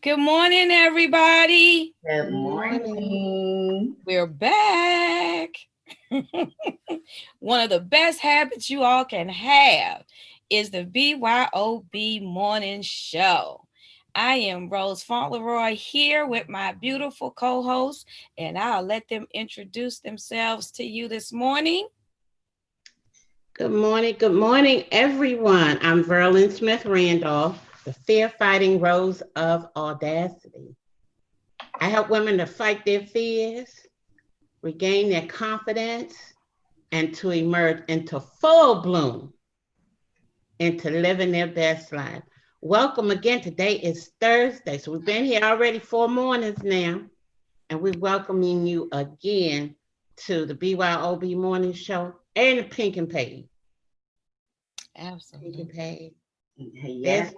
Good morning, everybody. Good Good morning. morning. We're back. One of the best habits you all can have is the BYOB morning show. I am Rose Fauntleroy here with my beautiful co-hosts, and I'll let them introduce themselves to you this morning. Good morning, everyone. I'm Verlin Smith Randolph, the fear fighting rose of audacity. I help women to fight their fears, regain their confidence, and to emerge into full bloom, into living their best life. Welcome again. Today is Thursday. So we've been here already 4 mornings now, and we're welcoming you again to the BYOB morning show and the Pink and Page. Pink and Absolutely. Page. Yes.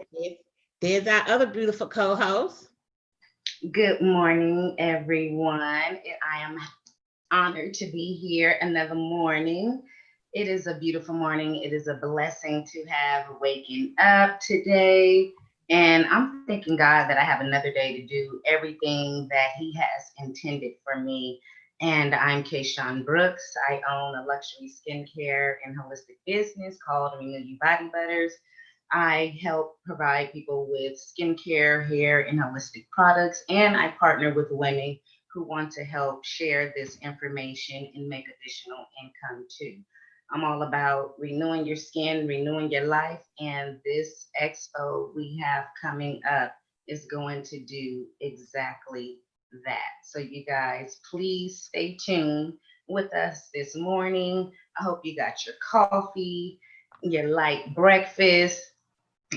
There's our other beautiful co-host. Good morning, everyone. I am honored to be here another morning. It is a beautiful morning. It is a blessing to have waken up today. And I'm thanking God that I have another day to do everything that He has intended for me. And I'm Kayshawn Brooks. I own a luxury skincare and holistic business called Renew You Body Butters. I help provide people with skincare, hair, and holistic products, and I partner with women who want to help share this information and make additional income too. I'm all about renewing your skin, renewing your life, and this expo we have coming up is going to do exactly that. So, you guys, please stay tuned with us this morning. I hope you got your coffee, your light breakfast,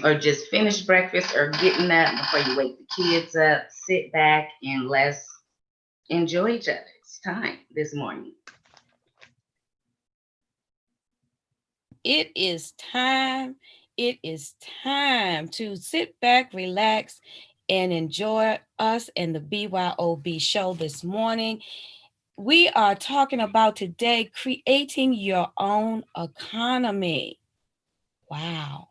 or just finish breakfast or getting up before you wake the kids up. Sit back and let's enjoy each other's time this morning. It is time. It is time to sit back, relax, and enjoy us and the BYOB show this morning. We are talking about today creating your own economy. Wow.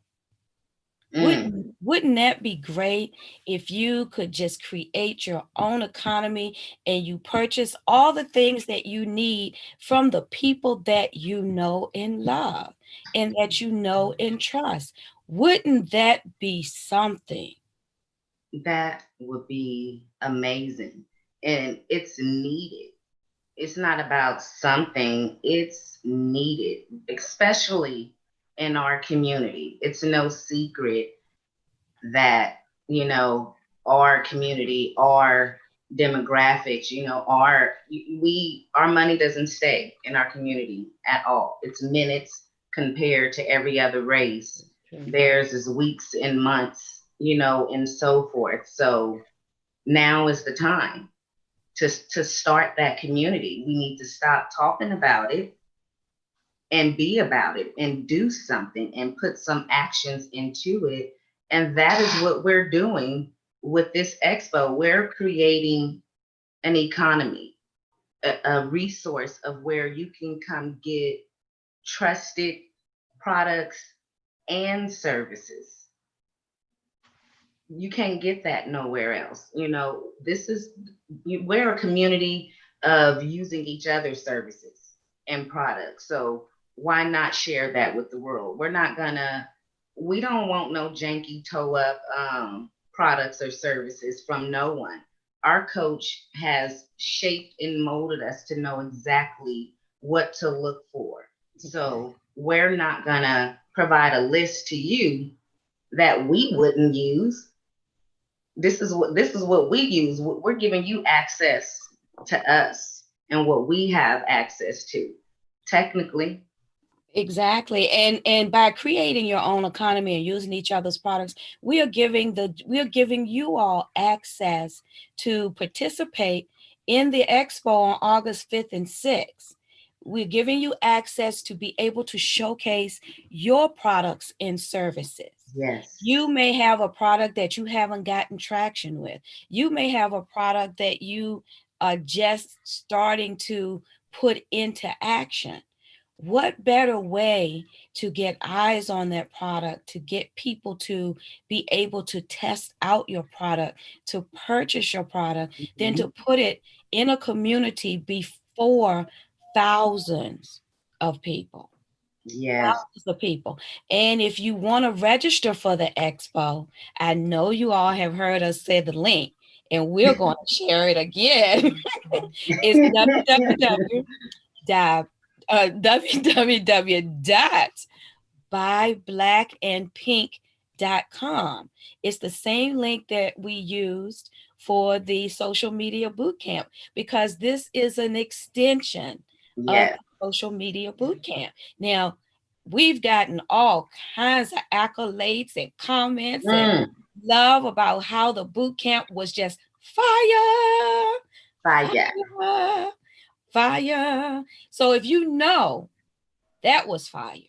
Mm, Wouldn't that be great if you could just create your own economy and you purchase all the things that you need from the people that you know and love and that you know and trust? Wouldn't that be something? that would be amazing. And it's needed. It's not about something, it's needed, especially in our community. It's no secret that, you know, our community, our demographics, our money doesn't stay in our community at all. It's minutes compared to every other race. Theirs is weeks and months, and so forth. So now is the time to start that community. We need to stop talking about it and be about it and do something and put some actions into it. And that is what we're doing with this expo. We're creating an economy, a resource of where you can come get trusted products and services. You can't get that nowhere else. We're a community of using each other's services and products. So why not share that with the world? We don't want no janky toe up products or services from no one. Our coach has shaped and molded us to know exactly what to look for. So we're not gonna provide a list to you that we wouldn't use. This is what we use. We're giving you access to us and what we have access to. Technically, Exactly. And by creating your own economy and using each other's products, we are giving you all access to participate in the expo on August 5th and 6th. We're giving you access to be able to showcase your products and services. yes. You may have a product that you haven't gotten traction with. You may have a product that you are just starting to put into action. what better way to get eyes on that product, to get people to be able to test out your product, to purchase your product, than to put it in a community before thousands of people? Yes. Thousands of people. And if you want to register for the expo, I know you all have heard us say the link, and we're going to share it again. It's www.buyblackandpink.com. It's the same link that we used for the social media boot camp, because this is an extension of Yes. the social media boot camp. Now, we've gotten all kinds of accolades and comments and Mm, love about how the boot camp was just fire, fire. fire, fire. So if you know that was fire,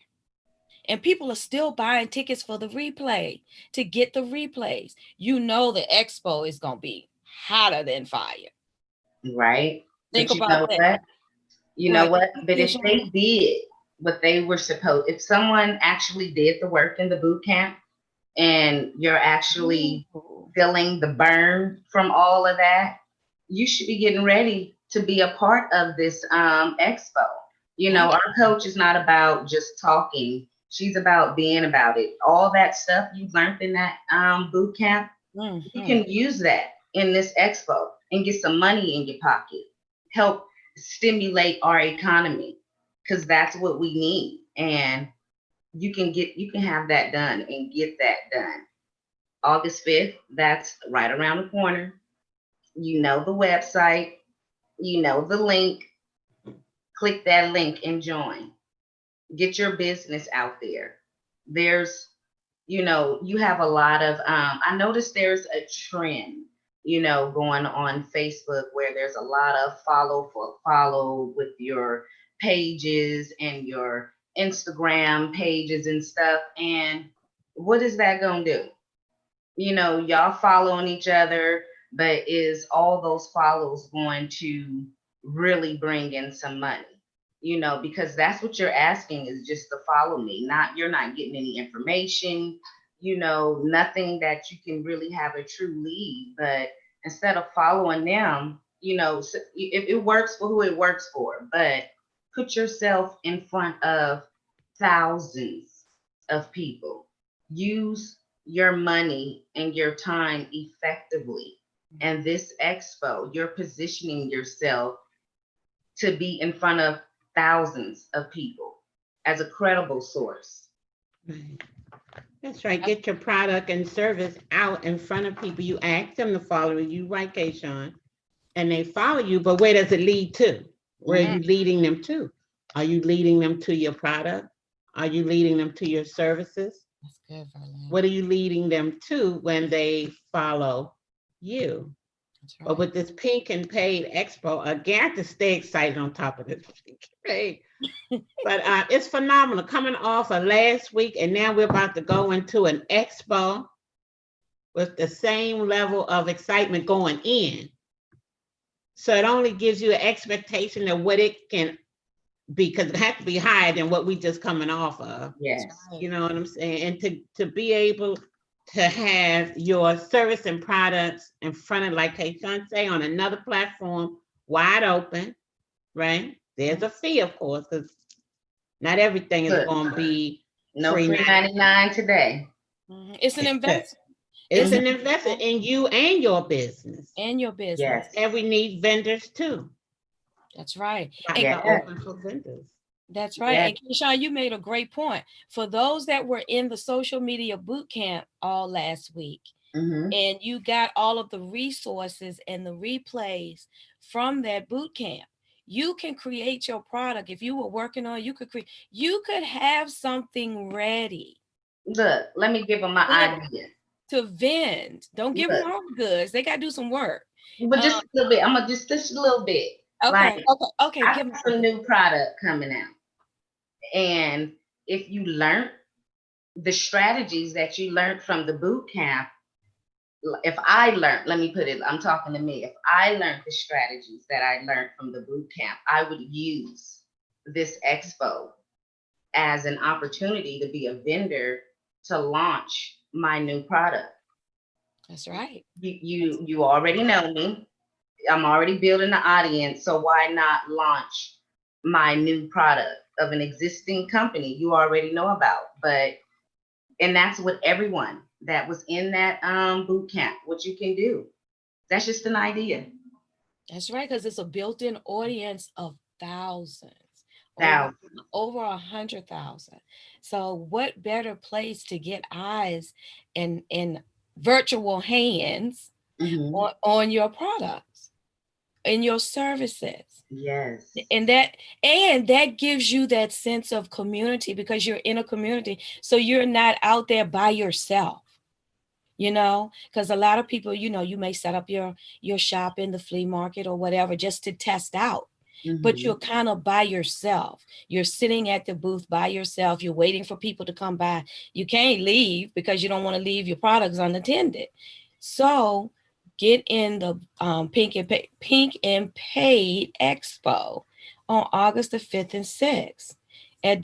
and people are still buying tickets for the replay to get the replays, you know the expo is going to be hotter than fire. Right. Think But you about know that. what? You Go know ahead. what? But if Keisha. they did what they were supposed, if someone actually did the work in the boot camp and you're actually Ooh. feeling the burn from all of that, you should be getting ready to be a part of this expo. You know, our coach is not about just talking. She's about being about it. All that stuff you learned in that boot camp, you Mm-hmm. can use that in this expo and get some money in your pocket. Help stimulate our economy, because that's what we need. And you can have that done and get that done. August 5th, that's right around the corner. You know the website, you know the link. Click that link and join. Get your business out there. There's, you have a lot of, I noticed there's a trend, going on Facebook where there's a lot of follow for follow with your pages and your Instagram pages and stuff. And what is that going to do? Y'all following each other, but is all those follows going to really bring in some money? Because that's what you're asking, is just to follow me. Not, you're not getting any information, nothing that you can really have a true lead. But instead of following them, it works for who it works for, but put yourself in front of thousands of people. Use your money and your time effectively. And this expo, you're positioning yourself to be in front of thousands of people as a credible source. Right. That's right. Get your product and service out in front of people. You ask them to follow you, right, Kayshawn? And they follow you, but where does it lead to? Where are you leading them to? Are you leading them to your product? Are you leading them to your services? That's good, Verlin. What are you leading them to when they follow you? That's right. But with this Pink and Paid Expo, again, I have to stay excited on top of this Pink and Paid. But it's phenomenal. Coming off of last week, and now we're about to go into an expo with the same level of excitement going in. So it only gives you an expectation of what it can be, because it has to be higher than what we just coming off of. Yes. You know what I'm saying? And to be able to have your service and products in front of, like Kayshawn say, on another platform, wide open, right? There's a fee, of course, because not everything is Good. going to be No free. free 99 today. It's an investment. It's an investment in you and your business. And your business. Yes. And we need vendors too. That's right. It's open for vendors. That's right. Yes. And Keyshawn, you made a great point. For those that were in the social media boot camp all last week, and you got all of the resources and the replays from that boot camp, you can create your product. If you were working on, you could have something ready. Look, let me give them my idea. To vend. Don't give them all the goods. They got to do some work. But just a little bit. I'm going to just a little bit. Okay. Okay. I got some new product coming out. And if you learn the strategies that you learned from the boot camp, if I learned, let me put it, I'm talking to me. If I learned the strategies that I learned from the boot camp, I would use this expo as an opportunity to be a vendor to launch my new product. That's right. You already know me. I'm already building the audience, so why not launch my new product of an existing company you already know about? But and that's what everyone that was in that boot camp, what you can do. That's just an idea. That's right, because it's a built-in audience of thousands, over Thousands. over 100,000. So what better place to get eyes and virtual hands Hmm. on your products and your services? Yes. And that gives you that sense of community because you're in a community. So you're not out there by yourself, because a lot of people, you may set up your shop in the flea market or whatever just to test out, but Hmm. you're kind of by yourself. You're sitting at the booth by yourself. You're waiting for people to come by. You can't leave because you don't want to leave your products unattended. So get in the Pink and Paid Expo on August the 5th and 6th at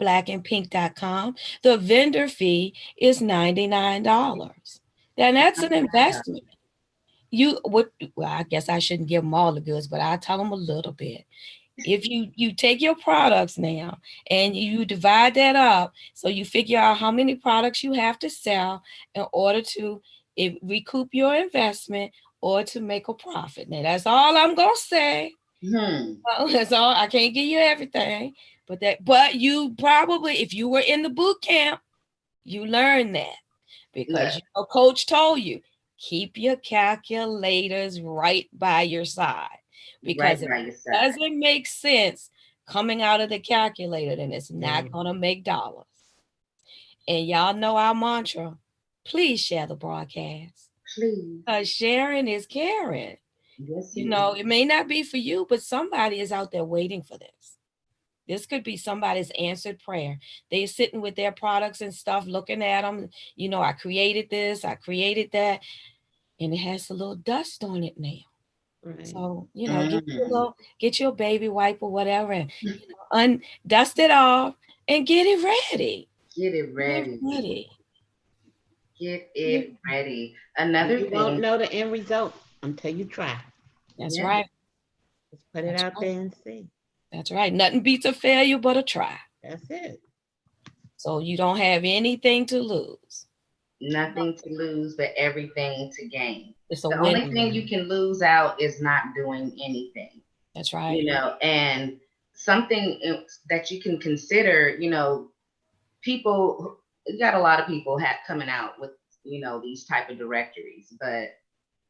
www.buyblackandpink.com. The vendor fee is $99. Then that's an investment. You would, well, I guess I shouldn't give them all the goods, but I'll tell them a little bit. If you take your products now and you divide that up, so you figure out how many products you have to sell in order to recoup your investment or to make a profit. Now that's all I'm gonna say. Hmm. Well, that's all. I can't give you everything, but you probably, if you were in the boot camp, you learned that because Look, your coach told you keep your calculators right by your side, right because if by it your side. doesn't make sense coming out of the calculator, then it's not Mm. gonna make dollars. And y'all know our mantra: please share the broadcast. Please. Sharing is caring. Yes, it is. It may not be for you, but somebody is out there waiting for this. This could be somebody's answered prayer. They're sitting with their products and stuff, looking at them. I created this, I created that, and it has a little dust on it now. Right. So, Mm. get your baby wipe or whatever, and dust it off and get it ready. Get it Get it ready. ready. Get Get it- it ready. And Another you won't thing, know the end result until you try. That's yeah, right. Just put it That's out right. there and see. That's right. Nothing beats a failure but a try. That's it. So you don't have anything to lose. nothing to lose, but everything to gain. It's a The win. only thing you can lose out is not doing anything, That's right. and something that you can consider, people, you got a lot of people coming out with, these type of directories, but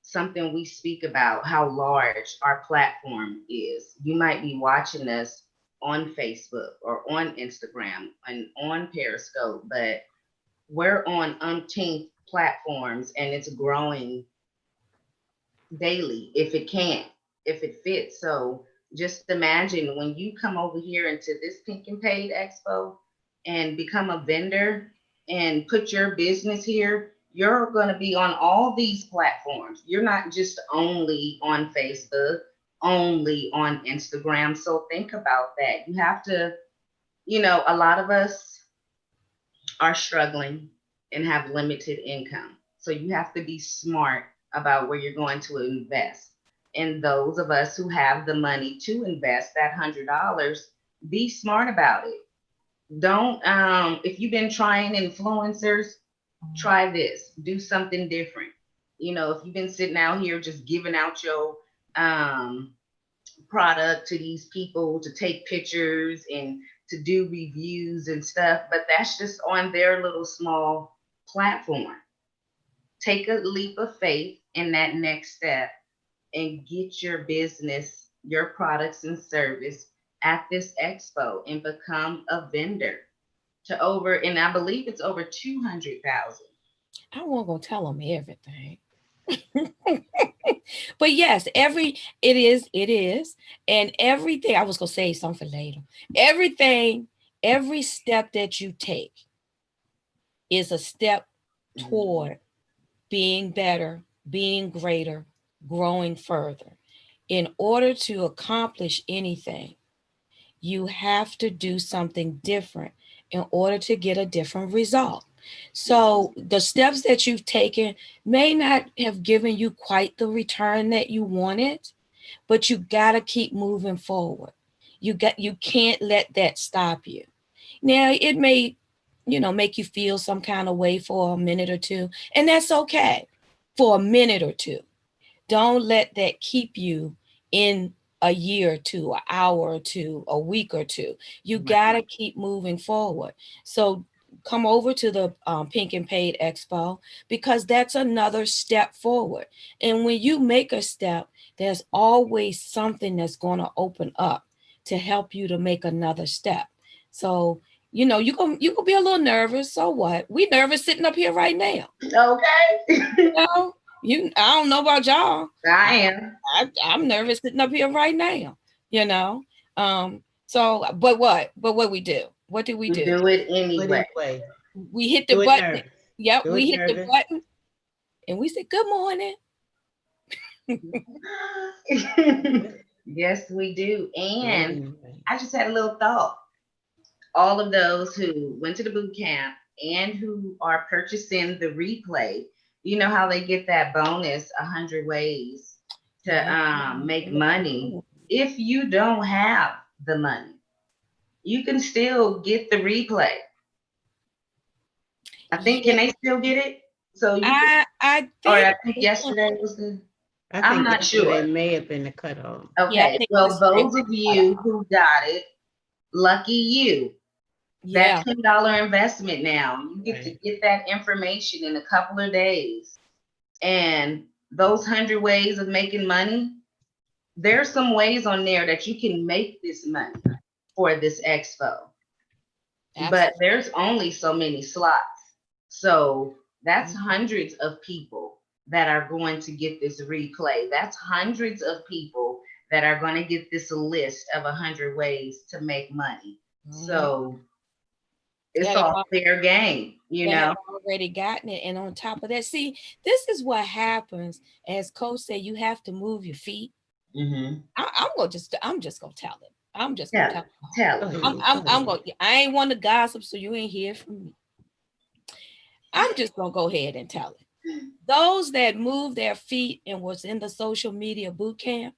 something we speak about how large our platform is. You might be watching us on Facebook or on Instagram and on Periscope, but we're on umpteen platforms and it's growing daily if it can, if it fits. So just imagine when you come over here into this Pink and Paid Expo and become a vendor and put your business here, you're going to be on all these platforms. You're not just only on Facebook, only on Instagram. So think about that. You have to, a lot of us are struggling and have limited income. So you have to be smart about where you're going to invest. And those of us who have the money to invest that $100, be smart about it. Don't, if you've been trying influencers, try this, do something different. If you've been sitting out here just giving out your um, product to these people to take pictures and to do reviews and stuff, but that's just on their little small platform. Take a leap of faith in that next step and get your business, your products and service at this expo and become a vendor to over, and I believe it's over 200,000. I wasn't gonna tell them everything. But yes, it is. And everything, I was gonna say something later. Everything, every step that you take is a step toward being better, being greater, growing further. In order to accomplish anything, you have to do something different in order to get a different result. So the steps that you've taken may not have given you quite the return that you wanted, but you got to keep moving forward. You can't let that stop you. Now it may, make you feel some kind of way for a minute or two, and that's okay for a minute or two. Don't let that keep you in a year or two, an hour or two, a week or two. You Right. got to keep moving forward. So come over to the Pink and Paid Expo, because that's another step forward. And when you make a step, there's always something that's going to open up to help you to make another step. So, you gonna be a little nervous. So what? We nervous sitting up here right now. Okay. You know, I don't know about y'all. I am. I'm nervous sitting up here right now, you know. So but what we do? What do we We do? do it But anyway. anyway, We hit the do it button. nervous. Yep, Do we it hit the nervous. button and we said good morning. Yes, we do. Do it And anyway. I just had a little thought. All of those who went to the boot camp and who are purchasing the replay, you know how they get that bonus 100 ways to Yeah. make money. If you don't have the money, you can still get the replay. I think, Yeah, can they still get it? So you can, I or think I think yesterday was the, I I'm think not yesterday sure. may have been the cutoff. yeah, I Okay, think well, yesterday. those of you who got it, lucky you. That Yeah. $10 investment now, you get to Right. get that information in a couple of days. And those 100 ways of making money, there's some ways on there that you can make this money for this expo. But Absolutely. there's only so many slots. So that's Mhm. hundreds of people that are going to get this replay. That's hundreds of people that are going to get this list of 100 ways to make money. So it's Yeah, all fair game, you that have know? already gotten it. And on top of that, see, this is what happens. As Coach said, you have to move your feet. Mm-hmm. I'm just gonna tell it. I'm just gonna Tell tell it. it. Tell Go it. ahead. Go I'm ahead. gonna. I ain't want to gossip, so you ain't hear from me. I'm just gonna go ahead and tell it. Those that moved their feet and was in the social media boot camp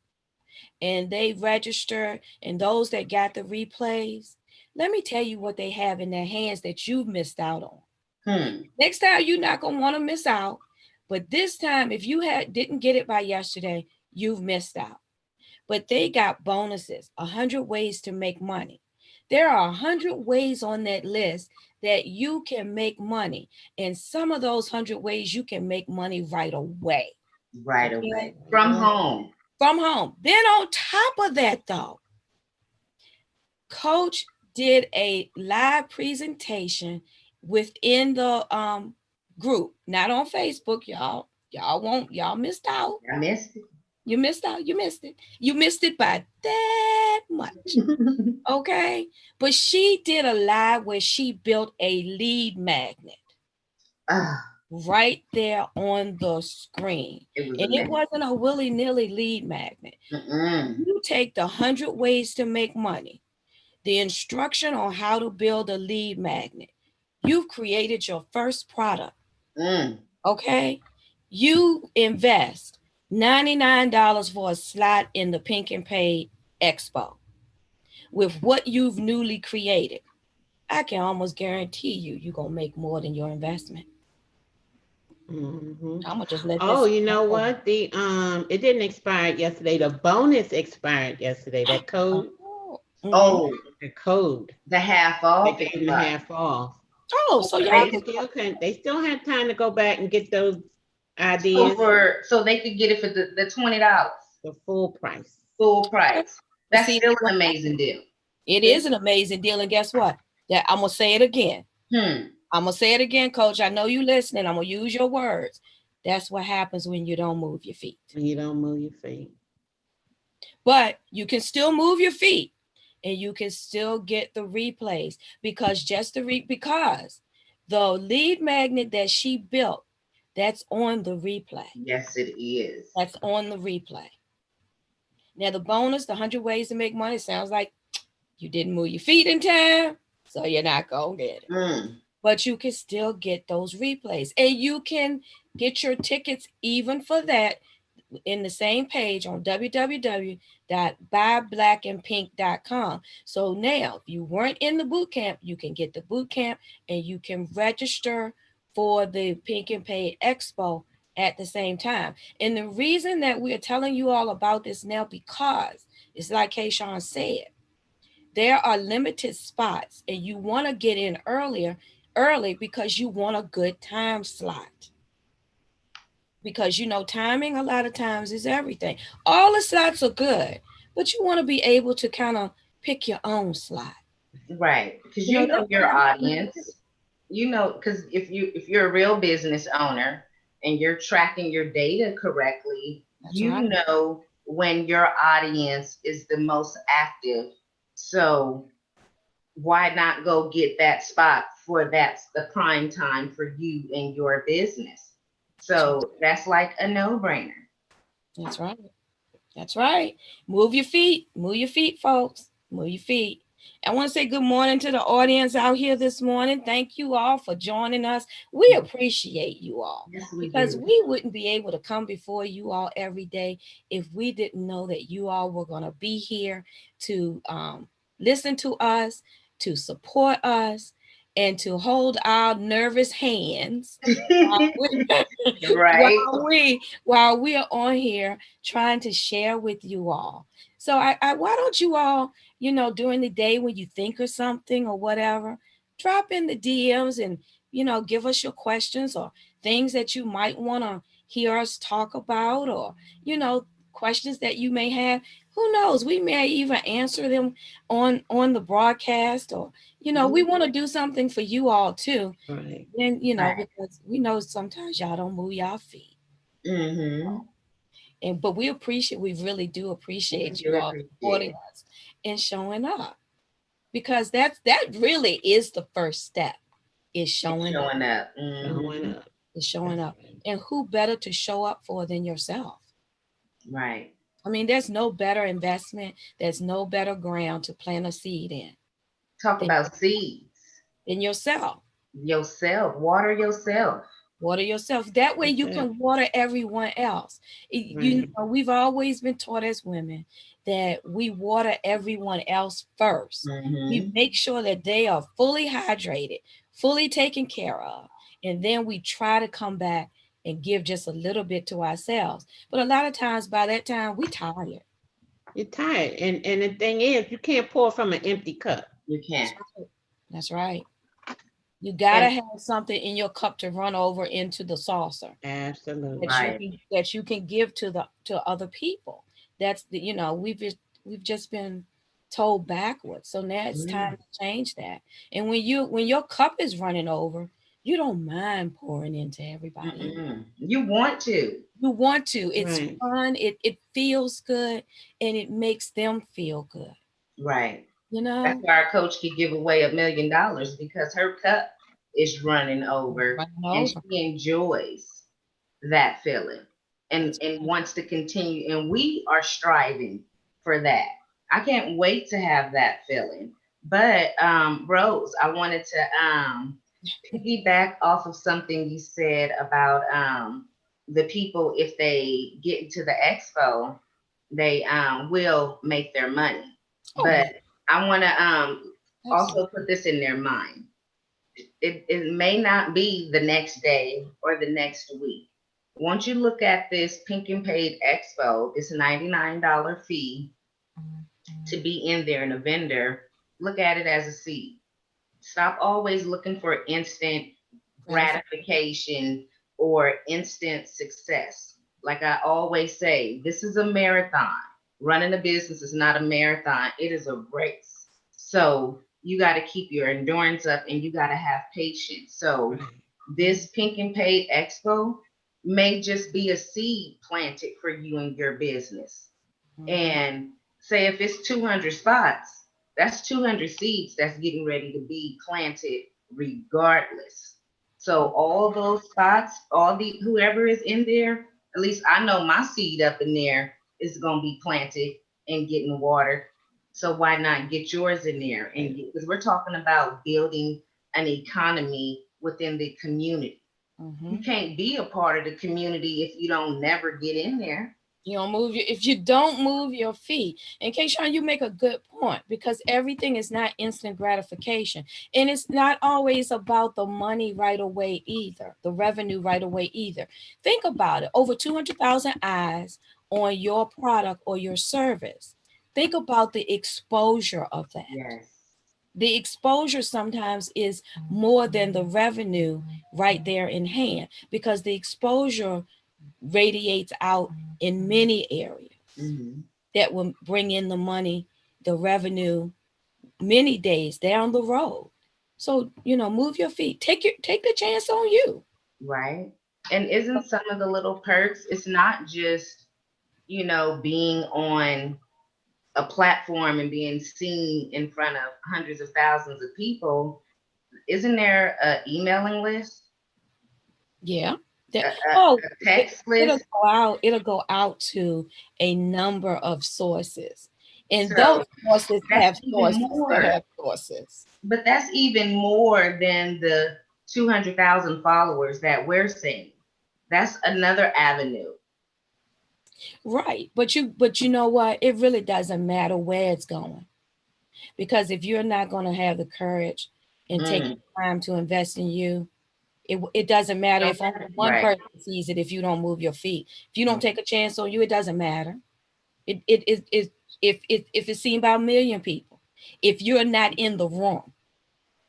and they registered, and those that got the replays, let me tell you what they have in their hands that you've missed out on. Hmm. Next time you're not gonna want to miss out, but this time if you didn't get it by yesterday, you've missed out. But they got bonuses, 100 ways to make money. There are 100 ways on that list that you can make money, and some of those 100 ways you can make money right away. Right Okay, away. From home. from home. Then on top of that, though, Coach did a live presentation within the group, not on Facebook, y'all. Y'all missed out. I missed You missed out. You missed it. You missed it by that much. it. Okay. But she did a live where she built a lead magnet Ah, right there on the screen. it was And it amazing. wasn't a willy-nilly lead magnet. Mm-mm. You take the 100 ways to make money, the instruction on how to build a lead magnet. You've created your first product. Mm. Okay. You invest $99 for a slot in the Pink and Paid Expo with what you've newly created. I can almost guarantee you're going to make more than your investment. Hmm. I'm going to just let Oh, this. you know what? It didn't expire yesterday. The bonus expired yesterday. That code, Oh, mhm. Oh, the code. the half They off. gave them half off. Oh, So so y'all they can. still have time to go back and get those So ideas for so they could get it for the $20 for full price. full Okay. price. But That's see, still that's what an amazing happened. deal. It is an amazing deal. And guess what? That I'm going to say it again. Hmm. I'm going to say it again, Coach. I know you listening. I'm going to use your words. That's what happens when you don't move your feet. When you don't move your feet. But you can still move your feet and you can still get the replays because because the lead magnet that she built, that's on the replay. Yes, it is. That's on the replay. Now the bonus, the 100 ways to make money, sounds like You didn't move your feet in time, so you're not going to get it. Mm. But you can still get those replays. And you can get your tickets even for that in the same page on www.buyblackandpink.com. So now, if you weren't in the boot camp, you can get the boot camp and you can register for the Pink and Paid Expo at the same time. And the reason that we're telling you all about this now, because it's like Kayshawn said, there are limited spots and you want to get in early because you want a good time slot, because you know timing a lot of times is everything. All the slots are good, but you want to be able to kind of pick your own slot. Right, because You know, you know that's your audience. You know, because if you're a real business owner and you're tracking your data correctly, that's you right. know when your audience is the most active. So why not go get that spot for that's the prime time for you and your business? So that's like a no-brainer. That's right. That's right. Move your feet. Move your feet, folks. Move your feet. I want to say good morning to the audience out here this morning. Thank you all for joining us. We appreciate you all Yes, we because do. we wouldn't be able to come before you all every day if we didn't know that you all were going to be here to listen to us, to support us, and to hold our nervous hands Right. while we are on here trying to share with you all. So why don't you all, during the day when you think of something or whatever, drop in the DMs and give us your questions or things that you might want to hear us talk about, or questions that you may have. Who knows? We may even answer them on the broadcast, or we want to do something for you all too. Right. And Right. because we know sometimes y'all don't move y'all feet. Mm-hmm. But we really do We appreciate you do all appreciate supporting it. us and showing up, because that really is the first step, is It's showing up. showing up. Showing Mm-hmm. up. Is showing That's up. right. And who better to show up for than yourself? Right. I mean, there's no better investment, there's no better ground to plant a seed in Talk than, about seeds. than yourself. Yourself. Water yourself. Water yourself. That way That's you it. can water everyone else. Right. We've always been taught as women that we water everyone else first. We Mm-hmm. make sure that they are fully hydrated, fully taken care of, and then we try to come back and give just a little bit to ourselves. But a lot of times by that time we tired. You're tired. And the thing is, you can't pour from an empty cup. You That's can't. right. That's right. You gotta And have something in your cup to run over into the saucer, that absolutely. you Right. can that you can give to other people. That's the we've just been told backwards. So now it's time Mm. to change that. And when your cup is running over, you don't mind pouring into everybody else. Mm-mm. You want to. You want to. It's Right. fun. It feels good, and it makes them feel good. Right. You That's know, why our coach could give away $1 million because her cup is running over running and over. she enjoys that feeling That's and right. wants to continue. And we are striving for that. I can't wait to have that feeling. But Rose, I wanted to piggyback off of something you said about the people, if they get into the expo, they will make their money. Oh yeah, But I want to absolutely. also put this in their mind. It may not be the next day or the next week. Once you look at this Pink and Paid Expo, this $99 fee to be in there and a vendor, look at it as a seed. Stop always looking for instant Gratification. gratification or instant success. Like I always say, this is a marathon. Running a business is not a marathon, it is a race. So you got to keep your endurance up and you got to have patience. So Right. this Pink and Paid Expo may just be a seed planted for you in your business. Mhm. And say if it's 200 spots, that's 200 seeds that's getting ready to be planted regardless. So all those spots, all the whoever is in there, at least I know my seed up in there is going to be planted and getting watered. So why not get yours in there? And because we're talking about building an economy within the community. You Mm-hmm. can't be a part of the community if you don't never get in there. You don't move your if you don't move your feet. And Keishawn, you make a good point because everything is not instant gratification. And it's not always about the money right away either, the revenue right away either. Think about it. Over 200,000 eyes on your product or your service. Think about the exposure of that. Yes. The exposure sometimes is more than the revenue right there in hand because the exposure radiates out in many areas Hmm. that will bring in the money, the revenue, many days down the road. So, move your feet. Take the chance on you. Right. And isn't some of the little perks, it's not just, being on a platform and being seen in front of hundreds of thousands of people. Isn't there a emailing list, Yeah. That, a, a, oh, a text it'll list? go out. It'll go out to a number of sources, and those So sources that's have even sources that more, have sources. but that's even more than the 200,000 followers that we're seeing. That's another avenue. Right. But you know what? It really doesn't matter where it's going. Because if you're not going to have the courage and take Mm, the time to invest in you, it doesn't matter don't if only matter. one Right. person sees it if you don't move your feet. If you don't take a chance on you, it doesn't matter. It if it's seen by a million people, if you're not in the room,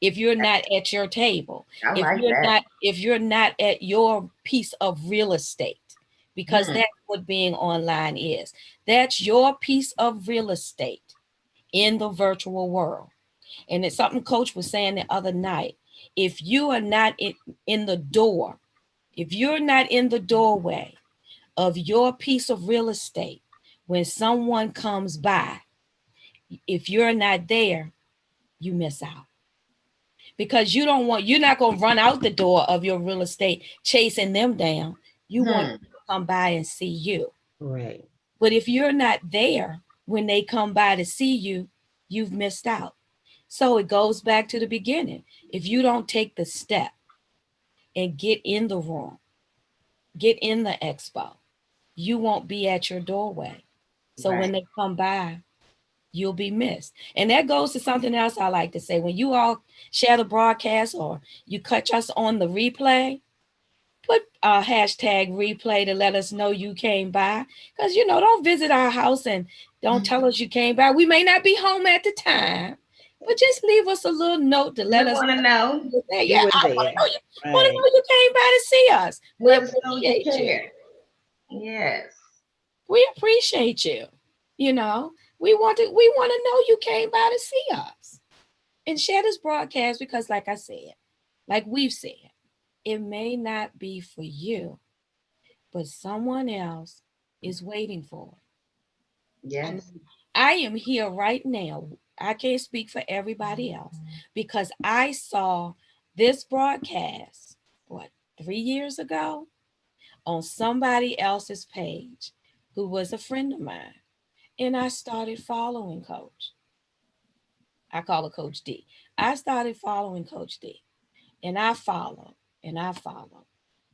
if you're not at your table, I like that. if you're not at your piece of real estate, because Hmm. that's what being online is. That's your piece of real estate in the virtual world. And it's something Coach was saying the other night. If you are not in the door, if you're not in the doorway of your piece of real estate, when someone comes by, if you're not there, you miss out. Because you're not going to run out the door of your real estate chasing them down. You want Hmm. them to come by and see you. Right. But if you're not there when they come by to see you, you've missed out. So it goes back to the beginning. If you don't take the step and get in the room, get in the expo, you won't be at your doorway. So when Right. they come by, you'll be missed. And that goes to something else I like to say. When you all share the broadcast or you catch us on the replay, put a hashtag replay to let us know you came by. Because, don't visit our house and don't tell us you came by. We may not be home at the time, but just leave us a little note to We let us want to know. know. You Yeah, were I there. want to Right. know you came by to see us. We Let us know you appreciate you. care. Yes. We appreciate you. You know, we want to know you came by to see us and share this broadcast because, like I said, like we've said, it may not be for you, but someone else is waiting for it. I Yes. mean, I am here right now. I can't speak for everybody else because I saw this broadcast, what, 3 years ago on somebody else's page who was a friend of mine. And I started following Coach. I call her Coach D. I started following Coach D. And I followed and I followed.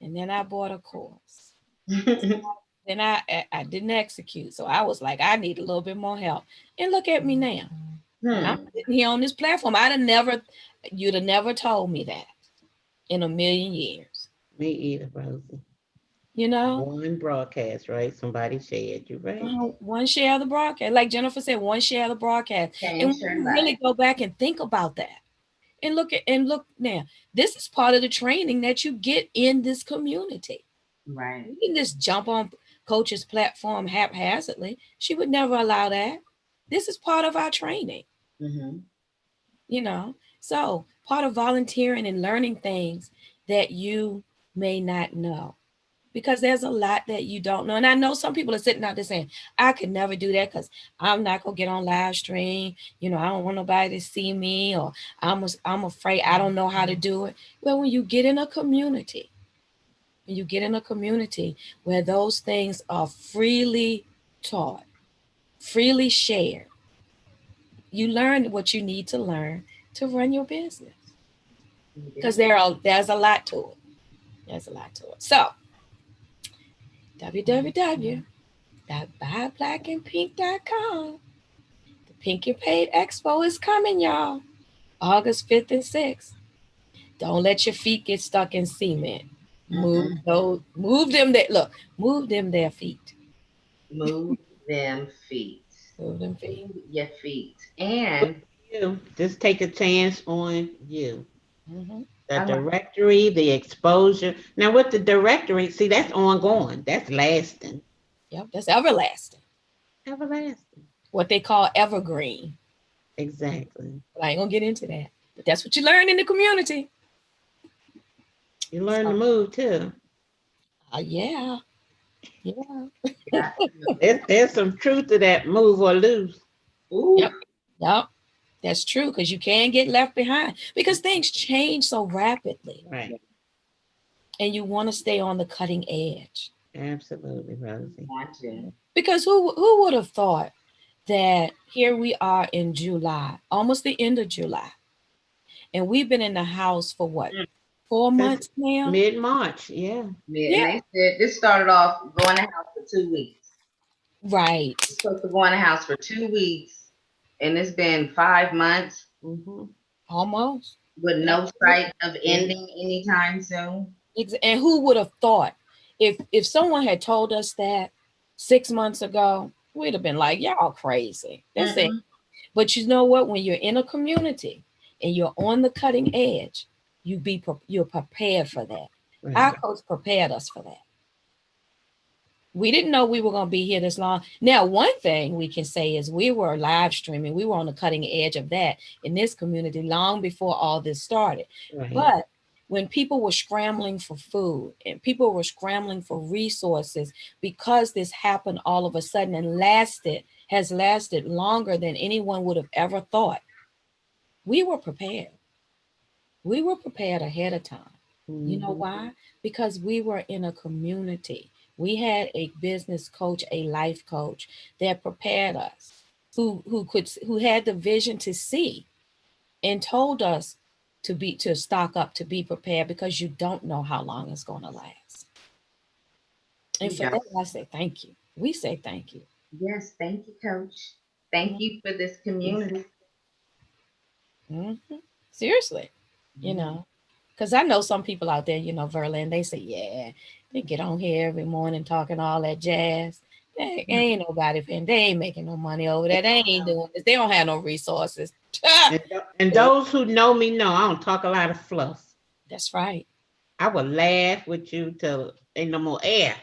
And then I bought a course. Then I didn't execute. So I was like, I need a little bit more help. And look at me now. I'm Hmm. sitting here on this platform. You'd have never told me that in a million years. Me either, Rosie. You know, One broadcast, right? Somebody shared. You're right. one share of the broadcast. Like Jennifer said, one share of the broadcast. And when Change your you life. really go back and think about that, and look now, this is part of the training that you get in this community. Right. You can just jump on Coach's platform haphazardly. She would never allow that. This is part of our training, Hmm. you know. So part of volunteering and learning things that you may not know. Because there's a lot that you don't know. And I know some people are sitting out there saying, I could never do that because I'm not gonna get on live stream. I don't want nobody to see me, or I'm afraid I don't know how to do it. Well, when you get in a community, where those things are freely taught, freely shared, you learn what you need to learn to run your business. You Because do. there's a lot to it. There's a lot to it. So www.buyblackandpink.com. The Pink and Paid Expo is coming, y'all. August 5th and 6th. Don't let your feet get stuck in cement. Mm-mm. Move them there. Look, move them their feet. Move them feet. Move them feet. Move your feet. And You just take a chance on you. Hmm. The I like, directory, the exposure. Now with the directory, see that's ongoing. That's lasting. Yep, that's everlasting. Everlasting. What they call evergreen. Exactly. But I ain't gonna get into that. But that's what you learn in the community. You learn to So, move too. yeah, yeah. got There's some truth to that move or lose. Ooh. Yep, yep. That's true because you can get left behind because things change so rapidly, Right. and you want to stay on the cutting edge. Absolutely, Rosie. Want to. Because who would have thought that here we are in July, almost the end of July, and we've been in the house for what, Mm. 4 months Since now? mid-March, yeah. Yeah, and Yeah, they said this started off going to house for 2 weeks. right. We're supposed to go in the house for 2 weeks, and it's been 5 months Mm-hmm. Almost. with That's no true. sight of ending anytime soon. And who would have thought if someone had told us that 6 months ago, we'd have been like, y'all crazy. That's it. Mm-mm. But you know what? When you're in a community and you're on the cutting edge, you're prepared for that. Our Right. coach prepared us for that. We didn't know we were going to be here this long. Now, one thing we can say is we were live streaming. We were on the cutting edge of that in this community long before all this started. Right. But when people were scrambling for food and people were scrambling for resources because this happened all of a sudden and has lasted longer than anyone would have ever thought, we were prepared. We were prepared ahead of time. You know Mm-hmm. why? Because we were in a community. We had a business coach, a life coach that prepared us, who had the vision to see and told us to stock up, to be prepared because you don't know how long it's going to last. And We for don't. that, I say thank you. We say thank you. Yes, thank you, Coach. Thank you for this community. Mhm. Seriously, you Mhm. know, because I know some people out there, Verlin, they say, yeah, they get on here every morning talking all that jazz. They ain't nobody paying. They ain't making no money over there. They ain't doing this. They don't have no resources. And those who know me know I don't talk a lot of fluff. That's right. I will laugh with you till ain't no more air.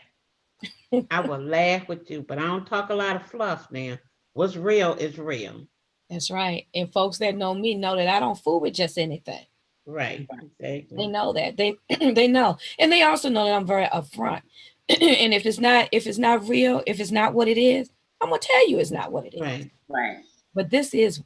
I will laugh with you, but I don't talk a lot of fluff now. What's real is real. That's right. And folks that know me know that I don't fool with just anything. Right. They Exactly. know that. They they know. And they also know that I'm very upfront. And if it's not real, if it's not what it is, I'm gonna tell you it's not what it is. Right. Right, But this is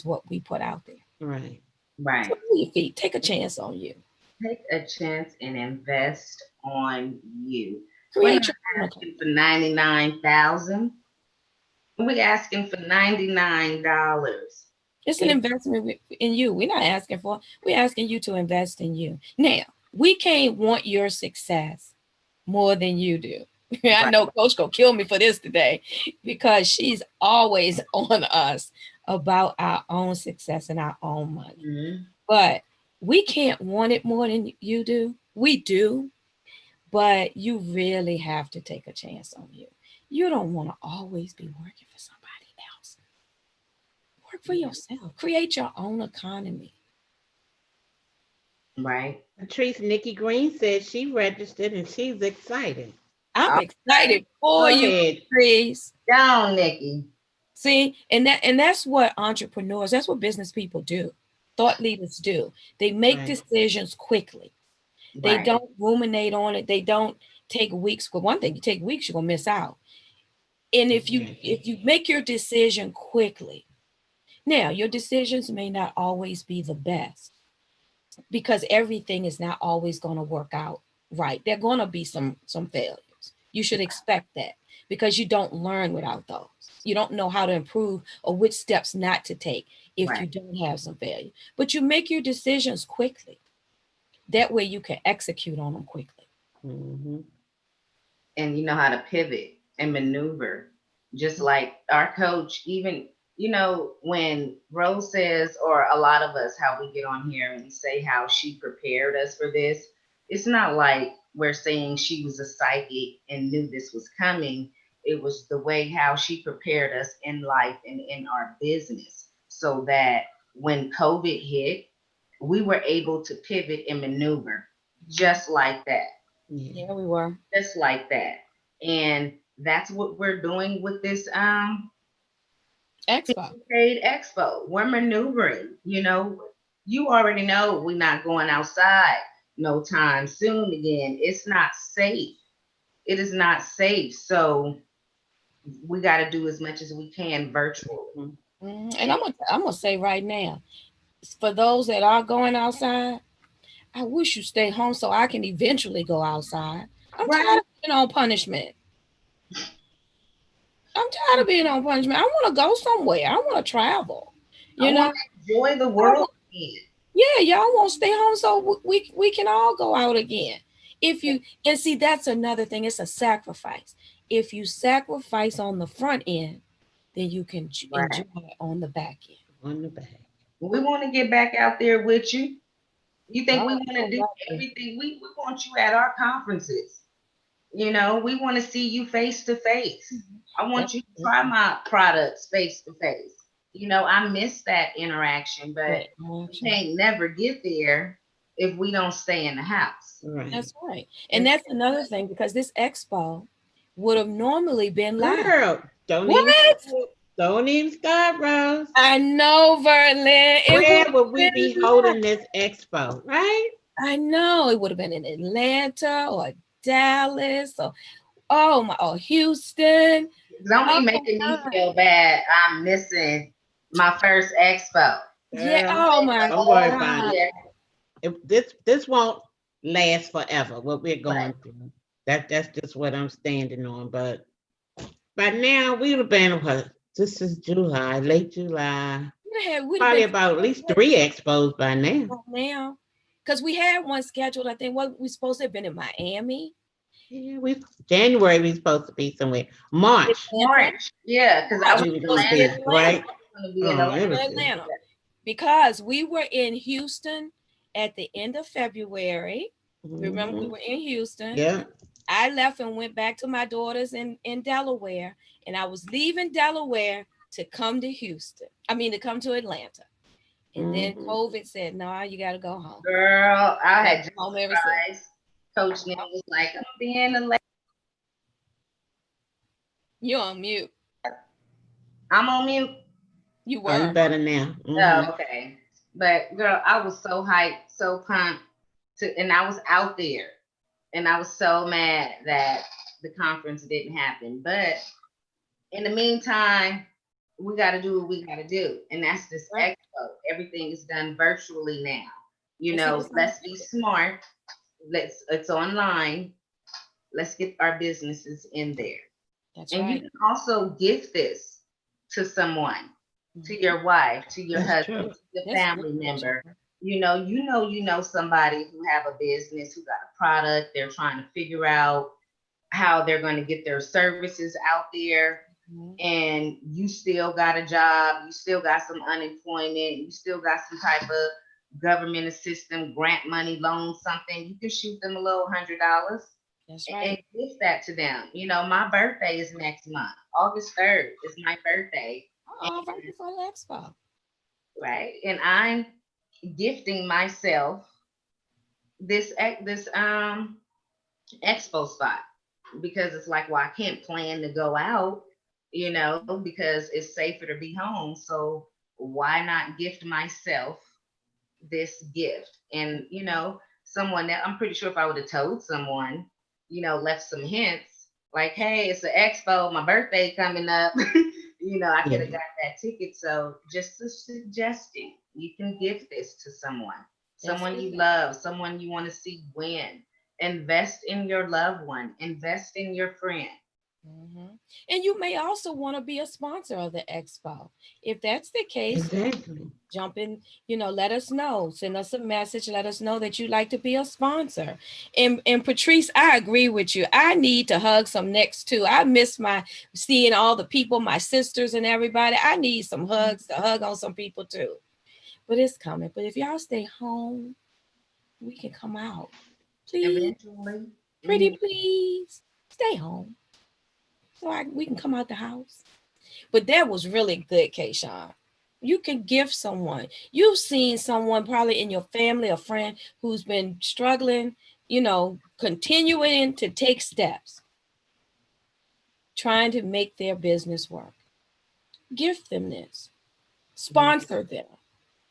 what we put out there. Right. So right. move your feet. Take a chance on you. Take a chance and invest on you. We're not Create your own account. asking for 99,000. We're asking for $99. It's an If investment in you. We're not asking for. We're asking you to invest in you. Now, we can't want your success more than you do. I right, know Coach gonna kill me for this today because she's always on us about our own success and our own money. mhm, But we can't want it more than you do. We do, but you really have to take a chance on you. You don't want to always be working for somebody else. Work for yeah, yourself. Create your own economy. right. Patrice Nikki Green said she registered and she's excited. I'm All right, excited for Go you, ahead. Chris. down, Nikki. See, and that's what entrepreneurs, that's what business people do. Thought leaders do. They make Right. decisions quickly. They Right. don't ruminate on it. They don't take weeks. For one thing, you take weeks, you're gonna miss out. And if you Exactly. if you make your decision quickly, now your decisions may not always be the best because everything is not always going to work out right. There are going to be some failures. You should expect that because you don't learn without those. You don't know how to improve or which steps not to take if Right. you don't have some failure. But you make your decisions quickly. That way you can execute on them quickly. Mm-hmm. And you know how to pivot and maneuver. Just like our coach, even, when Rose says, or a lot of us, how we get on here and we say how she prepared us for this, it's not like we're saying she was a psychic and knew this was coming. It was the way how she prepared us in life and in our business so that when COVID hit, we were able to pivot and maneuver just like that. Yeah. Yeah, we were. Just like that. And that's what we're doing with this Expo. Trade Expo. We're maneuvering, you already know we're not going outside no time soon again. It's not safe. It is not safe. So we got to do as much as we can virtually. And I'm gonna say right now, for those that are going outside, I wish you stay home so I can eventually go outside. I'm tired Right. of being on punishment. I'm tired of being on punishment. I want to go somewhere. I want to travel. I You know, want to enjoy the I world want, again. yeah, y'all want to stay home so we can all go out again. If you and see, that's another thing. It's a sacrifice. If you sacrifice on the front end, then you can enjoy Right. it on the back end. On the back. We want to get back out there with you. You think we Oh, want to do exactly. everything? We want you at our conferences. We want to see you face to face. I That's want you to try my products face to face. I miss that interaction, but great. we can't never get there if we don't stay in the house. Right. That's right. And And that's another thing because this expo would have normally been live. Girl, don't What? even don't even start, Rose. I know, Verlin. It would Where have would we been be live. holding this expo? Right? I know it would have been in Atlanta or Dallas or Houston. don't be Oh making me my. feel bad. I'm missing my first expo. Yeah. Girl, Oh Waited my a don't worry whole about God. it. year. This won't last forever. What we're Right. going through. That's just what I'm standing on. But by now we'd have been what? This is July, late July. We'd have Probably been about at least 3 expos by now. now. Because we had one scheduled, I think what we supposed to have been in Miami. Yeah, we January we supposed to be somewhere. March Atlanta. March. Yeah, because I March. was we We were in supposed gonna to be in Atlanta. be Atlanta. right. Going to be in Oh, Atlanta. it was Atlanta. Because we were in Houston at the end of February. Remember, we Mhm. were in Houston. Yeah. I left and went back to my daughters in Delaware, and I was leaving Delaware to come to Houston. I mean, to come to Atlanta. And then Mhm. COVID said, "No, you got to go home." Girl, I Been had just home ever since. surprised. Coach Nick was like, I'm being a lady. You on mute. I'm on mute. You Oh, you were. better now. Oh, Mhm. okay. But girl, I was so hyped, so pumped and I was out there and I was so mad that the conference didn't happen. But in the meantime, we got to do what we got to do. And that's this Right. expo. Everything is done virtually now. And see, this Let's be smart. It's online. Let's get our businesses in there. that's And you right. can also gift this to someone, to Mhm. your wife, to your That's husband, true. to your That's good. family member. You know somebody who have a business, who got a product, they're trying to figure out how they're going to get their services out there. Mhm. And you still got a job, you still got some unemployment, you still got some type of government assistance, grant money, loan, something. You can shoot them a little $100 That's and right. gift that to them. My birthday is next month. August 3rd is my birthday. Oh, right before the expo. Right. And I'm gifting myself this expo spot because it's like, well, I can't plan to go out, because it's safer to be home. So why not gift myself this gift? And someone that I'm pretty sure if I would have told someone, left some hints like, hey, it's an expo, my birthday coming up, I could have Yeah. got that ticket. So just a suggesting, you can gift this to someone, That's someone you good. love, someone you want to see win. Invest in your loved one. Invest in your friend. Mhm. And you may also want to be a sponsor of the expo. If that's the case, Exactly. jump in, let us know. Send us a message. Let us know that you'd like to be a sponsor. And Patrice, I agree with you. I need to hug some necks too. I miss my seeing all the people, my sisters and everybody. I need some hugs to hug on some people too. But it's coming. But if y'all stay home, we can come out. Please, Eventually. pretty Mhm. please, stay home. So we can come out the house. But that was really good, Kayshawn. You can gift someone. You've seen someone probably in your family or friend who's been struggling, continuing to take steps, trying to make their business work. Gift them this. Yeah. Sponsor them.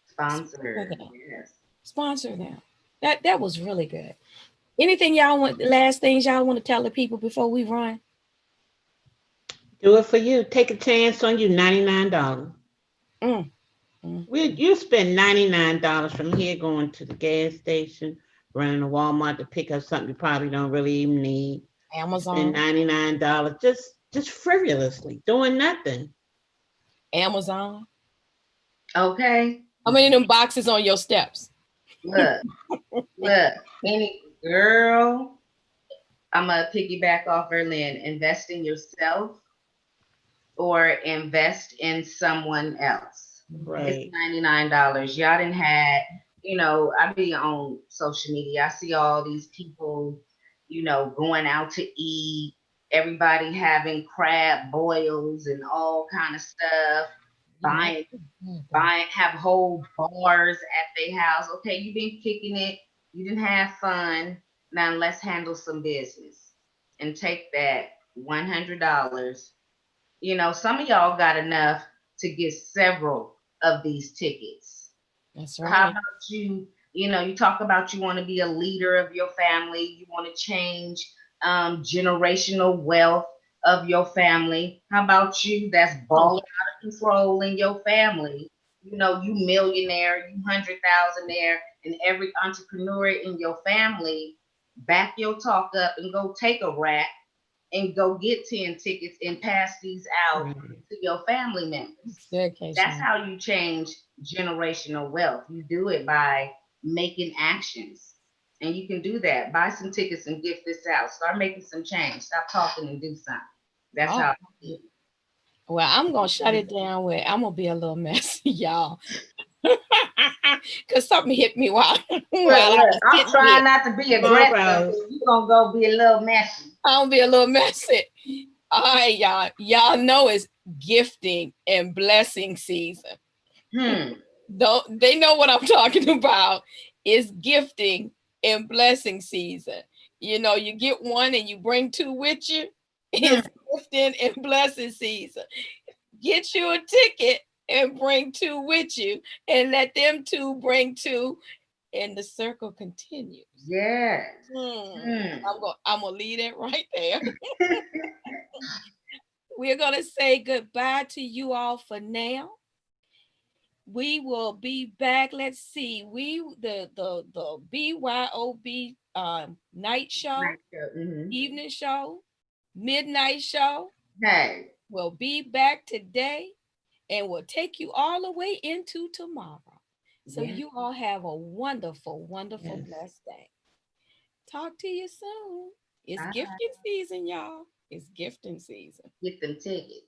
Sponsor Sponsor. them. Yes. Sponsor them. That was really good. Anything y'all want, last things y'all want to tell the people before we run? Do it for you. Take a chance on you. $99. Mm, mm, mm. You spend $99 from here going to the gas station, running to Walmart to pick up something you probably don't really even need. You spend Amazon. $99 just frivolously doing nothing. Amazon. Okay. How many of them boxes on your steps? Look, look. Any girl, I'm gonna piggyback off Berlin. Invest in yourself or invest in someone else. It's Right. $99. Y'all didn't had, I be on social media. I see all these people, going out to eat, everybody having crab boils and all kind of stuff, You know, buying have whole bars at their house. Okay, you've been kicking it, you didn't have fun. Now let's handle some business and take that $100. Some of y'all got enough to get several of these tickets. that's How right. about you? You talk about you want to be a leader of your family, you want to change generational wealth of your family. How about you that's Oh, balling out of control in your family? You millionaire, you 100,000 and every entrepreneur in your family, back your talk up and go take a rack and go get 10 tickets and pass these out Right. to your family members. good, That's Keisha. how you change generational wealth. You do it by making actions. And you can do that. Buy some tickets and gift this out. Start making some change. Stop talking and do something. That's Oh, how I feel. well, I'm gonna shut it down with I'm gonna be a little messy, y'all. Cause something hit me while Look, while I look, was I'm sitting here. trying not to be All aggressive, but right. you're going to go be a little messy. I'm gonna be a little messy. All right, y'all. Y'all know it's gifting and blessing season. Hmm. Don't they know what I'm talking about? It's gifting and blessing season. You get one and you bring two with you. Hmm. It's gifting and blessing season. Get you a ticket and bring two with you, and let them two bring two, and the circle continues. Yes. Hmm. I'm gonna leave it right there. We're gonna say goodbye to you all for now. We will be back. Let's see. The BYOB night show, Mm-hmm. evening show, midnight show Hey. will be back today and will take you all the way into tomorrow. So Yeah. you all have a wonderful, wonderful, Yes. blessed day. Talk to you soon. It's Bye. gifting season, y'all. It's gifting season. Get them tickets.